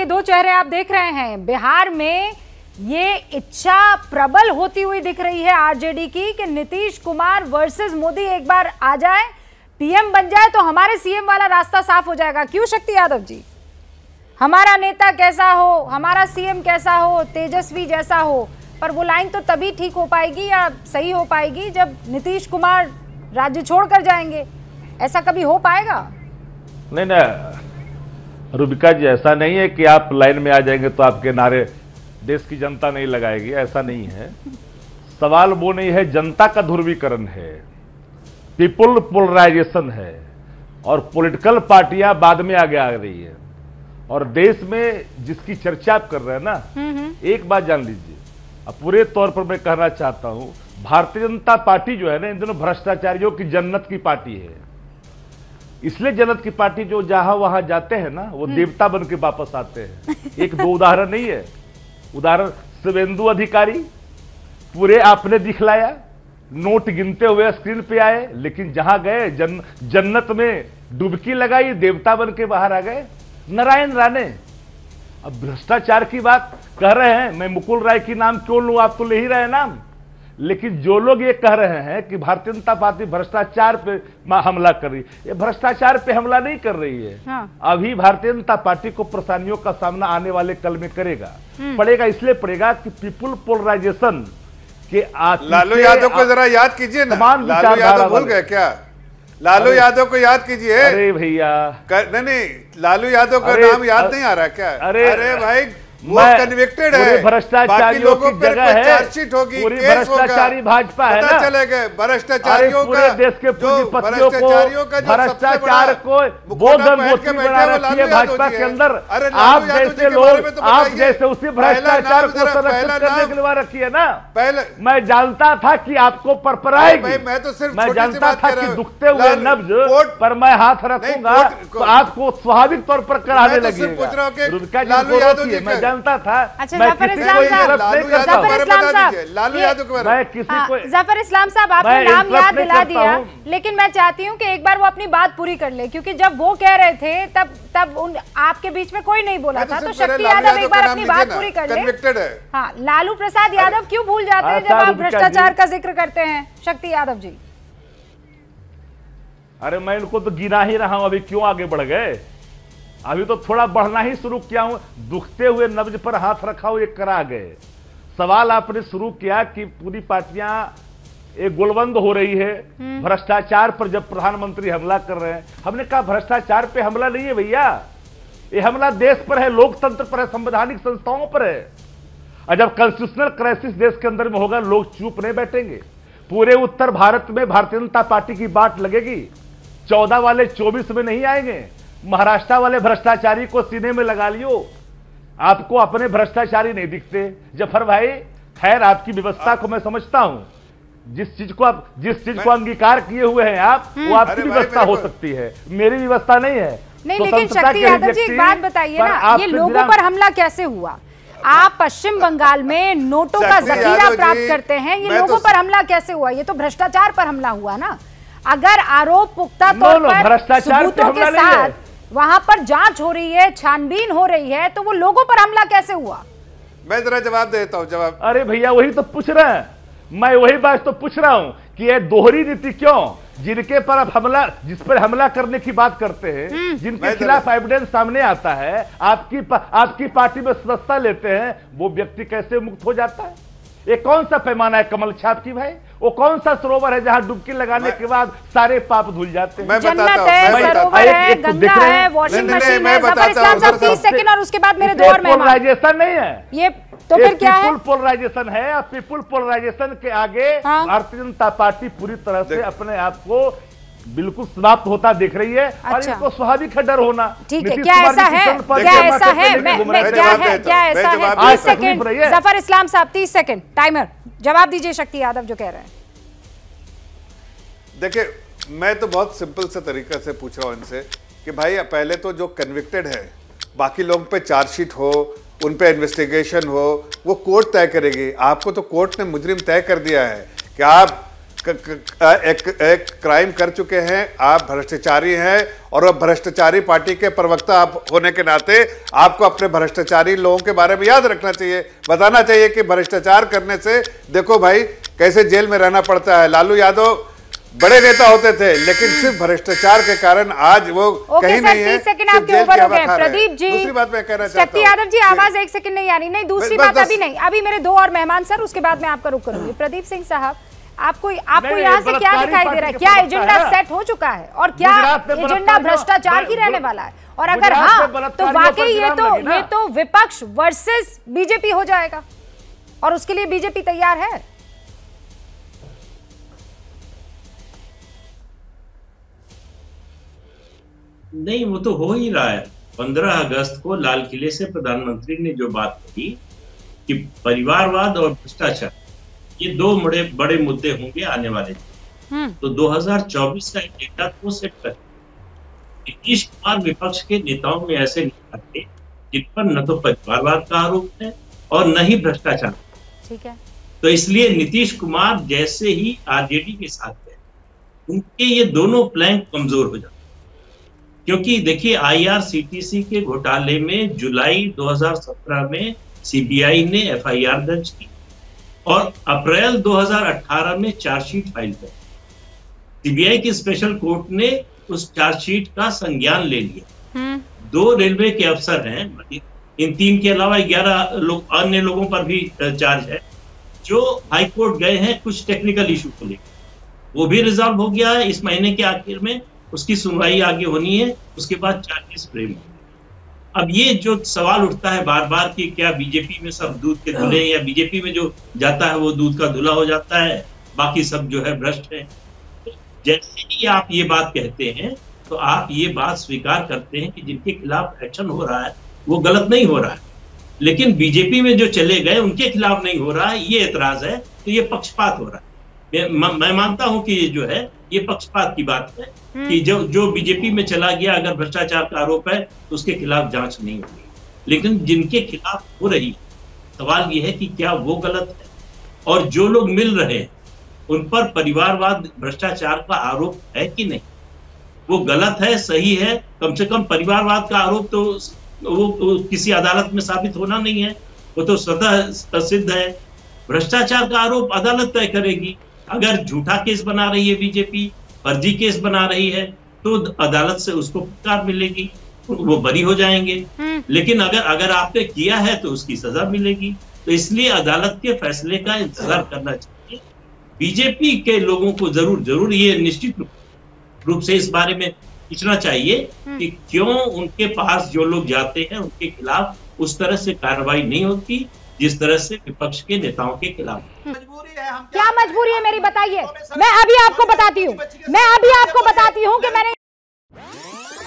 दो चेहरे आप देख रहे हैं। बिहार में ये इच्छा प्रबल होती हुई दिख रही है आरजेडी की कि नीतीश कुमार वर्सेस मोदी एक बार आ जाए, पीएम बन जाए तो हमारे सीएम वाला रास्ता साफ हो जाएगा। क्यों शक्ति यादव जी? हमारा नेता कैसा हो, हमारा सीएम कैसा हो, तेजस्वी जैसा हो, पर वो लाइन तो तभी ठीक हो पाएगी या सही हो पाएगी जब नीतीश कुमार राज्य छोड़कर जाएंगे। ऐसा कभी हो पाएगा? नहीं ना रुबिका जी, ऐसा नहीं है कि आप लाइन में आ जाएंगे तो आपके नारे देश की जनता नहीं लगाएगी, ऐसा नहीं है। सवाल वो नहीं है, जनता का ध्रुवीकरण है, पीपुल पोलराइजेशन है, और पॉलिटिकल पार्टियां बाद में आगे आ रही है। और देश में जिसकी चर्चा आप कर रहे हैं ना, एक बात जान लीजिए, अब पूरे तौर पर मैं कहना चाहता हूं, भारतीय जनता पार्टी जो है ना, इन दिनों भ्रष्टाचारियों की जन्नत की पार्टी है। इसलिए जन्नत की पार्टी जो जहां वहां जाते हैं ना, वो देवता बन के वापस आते हैं। एक दो उदाहरण नहीं है, उदाहरण शुभेंदु अधिकारी पूरे आपने दिखलाया, नोट गिनते हुए स्क्रीन पे आए, लेकिन जहां गए जन्नत में डुबकी लगाई, देवता बन के बाहर आ गए। नारायण राणे अब भ्रष्टाचार की बात कह रहे हैं, मैं मुकुल राय की नाम क्यों लूं, आप तो ले ही रहे हैं नाम। लेकिन जो लोग ये कह रहे हैं कि भारतीय जनता पार्टी भ्रष्टाचार पे हमला कर रही है, ये भ्रष्टाचार पे हमला नहीं कर रही है। हाँ। अभी भारतीय जनता पार्टी को परेशानियों का सामना आने वाले कल में पड़ेगा। इसलिए पड़ेगा कि पीपुल पोलराइजेशन के लालू यादव को जरा याद कीजिए ना, लालू यादव भूल गए क्या? लालू यादव को याद कीजिए। अरे भैया नहीं, लालू यादव का नाम याद नहीं आ रहा क्या? अरे भाई, वो कन्विक्टेड है, भ्रष्टाचारियों की जगह है, चार्जशीट होगी, पूरी भ्रष्टाचारी भाजपा है ना, चले गए भ्रष्टाचारियों का, देश के पूंजीपतियों को भ्रष्टाचार को वो गंगोत्री बना रखी है भाजपा के अंदर। आप जैसे लोग, आप जैसे उसी भ्रष्टाचार को संरक्षित करने के लिए रखी है ना। पहले मैं जानता था कि आपको परपराएगी, मैं तो सिर्फ मैं जानता था कि दुखते हुए नब्ज पर मैं हाथ रखूंगा तो आपको स्वाभाविक तौर पर कराने लगेगा। लालू यादव जी जानता था। अच्छा, जफर इस्लाम साहब आपने नाम याद दिला दिया, लेकिन मैं चाहती हूं कि एक बार वो अपनी बात पूरी कर ले, क्योंकि जब वो कह रहे थे तब आपके बीच में कोई नहीं बोला था। तो शक्ति यादव एक बार अपनी बात पूरी कर ले। हाँ, लालू प्रसाद यादव क्यों भूल जाते हैं जब आप भ्रष्टाचार का जिक्र करते हैं? शक्ति यादव जी, अरे मैं इनको तो गिना ही रहा हूं, अभी क्यों आगे बढ़ गए? अभी तो थोड़ा बढ़ना ही शुरू किया हूं। दुखते हुए नब्ज पर हाथ रखा हुआ, ये करा गए। सवाल आपने शुरू किया कि पूरी पार्टियां एक गोलबंद हो रही है भ्रष्टाचार पर जब प्रधानमंत्री हमला कर रहे हैं। हमने कहा भ्रष्टाचार पे हमला नहीं है भैया, ये हमला देश पर है, लोकतंत्र पर है, संवैधानिक संस्थाओं पर है। और जब कॉन्स्टिट्यूशनल क्राइसिस देश के अंदर में होगा, लोग चुप नहीं बैठेंगे। पूरे उत्तर भारत में भारतीय जनता पार्टी की बाट लगेगी। 14 वाले 24 में नहीं आएंगे। महाराष्ट्र वाले भ्रष्टाचारी को सीने में लगा लियो, आपको अपने भ्रष्टाचारी नहीं दिखते। जफर भाई, खैर आपकी व्यवस्था को मैं समझता हूं, जिस चीज को अंगीकार किए हुए हैं आप, वो आपकी व्यवस्था हो सकती है, मेरी व्यवस्था नहीं है। नहीं, लेकिन शक्ति यादव जी एक बात बताइए ना, ये लोगों पर हमला कैसे हुआ? आप पश्चिम बंगाल में नोटों का जखीरा प्राप्त करते हैं, ये लोगों पर हमला कैसे हुआ? ये तो भ्रष्टाचार पर हमला हुआ ना। अगर आरोप पुख्ता तौर पर सबूतों के साथ वहां पर जांच हो रही है, छानबीन हो रही है, तो वो लोगों पर हमला कैसे हुआ? मैं जरा जवाब देता हूं। जवाब, अरे भैया वही तो पूछ रहे हैं, मैं वही बात तो पूछ रहा हूं कि ये दोहरी नीति क्यों? जिनके पर आप हमला, जिस पर हमला करने की बात करते हैं, जिनके खिलाफ एविडेंस सामने आता है, आपकी पार्टी में सदस्यता लेते हैं, वो व्यक्ति कैसे मुक्त हो जाता है? ये कौन सा पैमाना है कमल छाप की भाई? वो कौन सा सरोवर है जहां डुबकी लगाने के बाद सारे पाप धुल जाते हैं? जन्नत है, सरोवर है, गंगा है, वॉशिंग मशीन है। जफर इस्लाम साहब 30 सेकंड और उसके बाद मेरे दो और मेहमान। पोलराइजेशन नहीं है ये, तो फिर क्या है? पीपुल पोलराइजेशन है। पीपुल पोलराइजेशन के आगे भारतीय जनता पार्टी पूरी तरह से अपने आप को बिल्कुल समाप्त होता दिख रही है। अच्छा। और इनको स्वाभाविक है, डर होना। ठीक है, क्या ऐसा है? क्या ऐसा है? क्या ऐसा है? 30 सेकंड, जफर इस्लाम साहब 30 सेकंड टाइमर, जवाब दीजिए शक्ति यादव जो कह रहे हैं। देखिए, मैं तो बहुत सिंपल से तरीके से पूछ रहा हूं इनसे कि भाई पहले तो जो कन्विक्टेड है, बाकी लोगों पे चार्जशीट हो, उन पे इन्वेस्टिगेशन हो, वो कोर्ट तय करेगी। आपको तो कोर्ट ने मुजरिम तय कर दिया है कि आप एक क्राइम कर चुके हैं, आप भ्रष्टाचारी हैं, और अब भ्रष्टाचारी पार्टी के प्रवक्ता आप होने के नाते आपको अपने भ्रष्टाचारी लोगों के बारे में याद रखना चाहिए, बताना चाहिए कि भ्रष्टाचार करने से देखो भाई कैसे जेल में रहना पड़ता है। लालू यादव बड़े नेता होते थे, लेकिन सिर्फ भ्रष्टाचार के कारण आज वो कहीं नहीं है। 30 सेकंड आपके ओवर हो गए प्रदीप जी। दूसरी बात मैं कहना चाहता हूं, यादव जी आवाज 1 सेकंड नहीं आ रही। नहीं, दूसरी बात अभी नहीं, अभी मेरे 2 और मेहमान सर, उसके बाद मैं आपका रुख करूंगी। प्रदीप सिंह साहब, आपको यहाँ से क्या दिखाई दे रहा है? क्या एजेंडा सेट हो चुका है और क्या एजेंडा भ्रष्टाचार ही रहने वाला है? और अगर हाँ तो वाकई ये तो विपक्ष वर्सेस बीजेपी हो जाएगा, और उसके लिए बीजेपी तैयार है। नहीं, वो तो हो ही रहा है। 15 अगस्त को लाल किले से प्रधानमंत्री ने जो बात कही कि परिवारवाद और भ्रष्टाचार ये 2 बड़े मुद्दे होंगे आने वाले दिन, तो 2024 का एजेंडा को सेट कर। नीतीश कुमार विपक्ष के नेताओं में ऐसे नहीं आते जिन पर न तो परिवारवाद का आरोप है और न ही भ्रष्टाचार। ठीक है, तो इसलिए नीतीश कुमार जैसे ही आरजेडी के साथ है, उनके ये दोनों प्लैंक कमजोर हो जाते, क्योंकि देखिए IRCTC के घोटाले में जुलाई 2017 में सीबीआई ने FIR दर्ज की और अप्रैल 2018 में चार्जशीट फाइल कर। सीबीआई की स्पेशल कोर्ट ने उस चार्जशीट का संज्ञान ले लिया। 2 रेलवे के अफसर हैं, इन 3 के अलावा 11 अन्य लोगों पर भी चार्ज है, जो हाई कोर्ट गए हैं कुछ टेक्निकल इशू को लेकर। वो भी रिजॉल्व हो गया है इस महीने के आखिर में, उसकी सुनवाई आगे होनी है, उसके बाद चार्जेस फ्रेम होंगे। अब ये जो सवाल उठता है बार बार कि क्या बीजेपी में सब दूध के धुले, या बीजेपी में जो जाता है वो दूध का धुला हो जाता है, बाकी सब जो है भ्रष्ट है। तो जैसे ही आप ये बात कहते हैं तो आप ये बात स्वीकार करते हैं कि जिनके खिलाफ एक्शन हो रहा है वो गलत नहीं हो रहा है, लेकिन बीजेपी में जो चले गए उनके खिलाफ नहीं हो रहा है, ये एतराज है, तो ये पक्षपात हो रहा है। मैं मानता हूं कि ये जो है ये पक्षपात की बात है कि जो बीजेपी में चला गया, अगर भ्रष्टाचार का आरोप है तो उसके खिलाफ जांच नहीं होगी, लेकिन जिनके खिलाफ हो रही सवाल ये है कि क्या वो गलत है, और जो लोग मिल रहे हैं उन पर परिवारवाद भ्रष्टाचार का आरोप है कि नहीं, वो गलत है सही है। कम से कम परिवारवाद का आरोप तो वो किसी अदालत में साबित होना नहीं है, वो तो स्वतः सिद्ध है। भ्रष्टाचार का आरोप अदालत तय करेगी। अगर झूठा केस बना रही है बीजेपी, फर्जी केस बना रही है, तो अदालत से उसको फटकार मिलेगी, वो बरी हो जाएंगे। लेकिन अगर आपने किया है तो उसकी सजा मिलेगी। तो इसलिए अदालत के फैसले का इंतजार करना चाहिए। बीजेपी के लोगों को जरूर ये निश्चित रूप से इस बारे में पूछना चाहिए कि क्यों उनके पास जो लोग जाते हैं उनके खिलाफ उस तरह से कार्रवाई नहीं होती जिस तरह से विपक्ष के नेताओं के खिलाफ। क्या मजबूरी है मेरी, बताइए। मैं अभी आपको बताती हूँ कि मैंने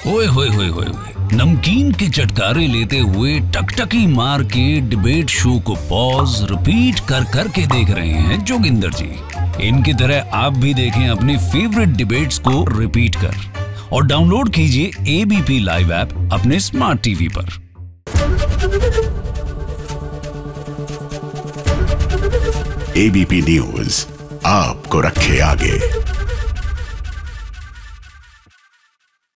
ओए होए होए होए नमकीन के चटकारे लेते हुए टकटकी मार के डिबेट शो को पॉज रिपीट कर करके देख रहे हैं जोगिंदर जी। इनकी तरह आप भी देखें अपनी फेवरेट डिबेट्स को रिपीट कर, और डाउनलोड कीजिए ABP लाइव ऐप अपने स्मार्ट टीवी पर। ABP न्यूज आपको रखे आगे।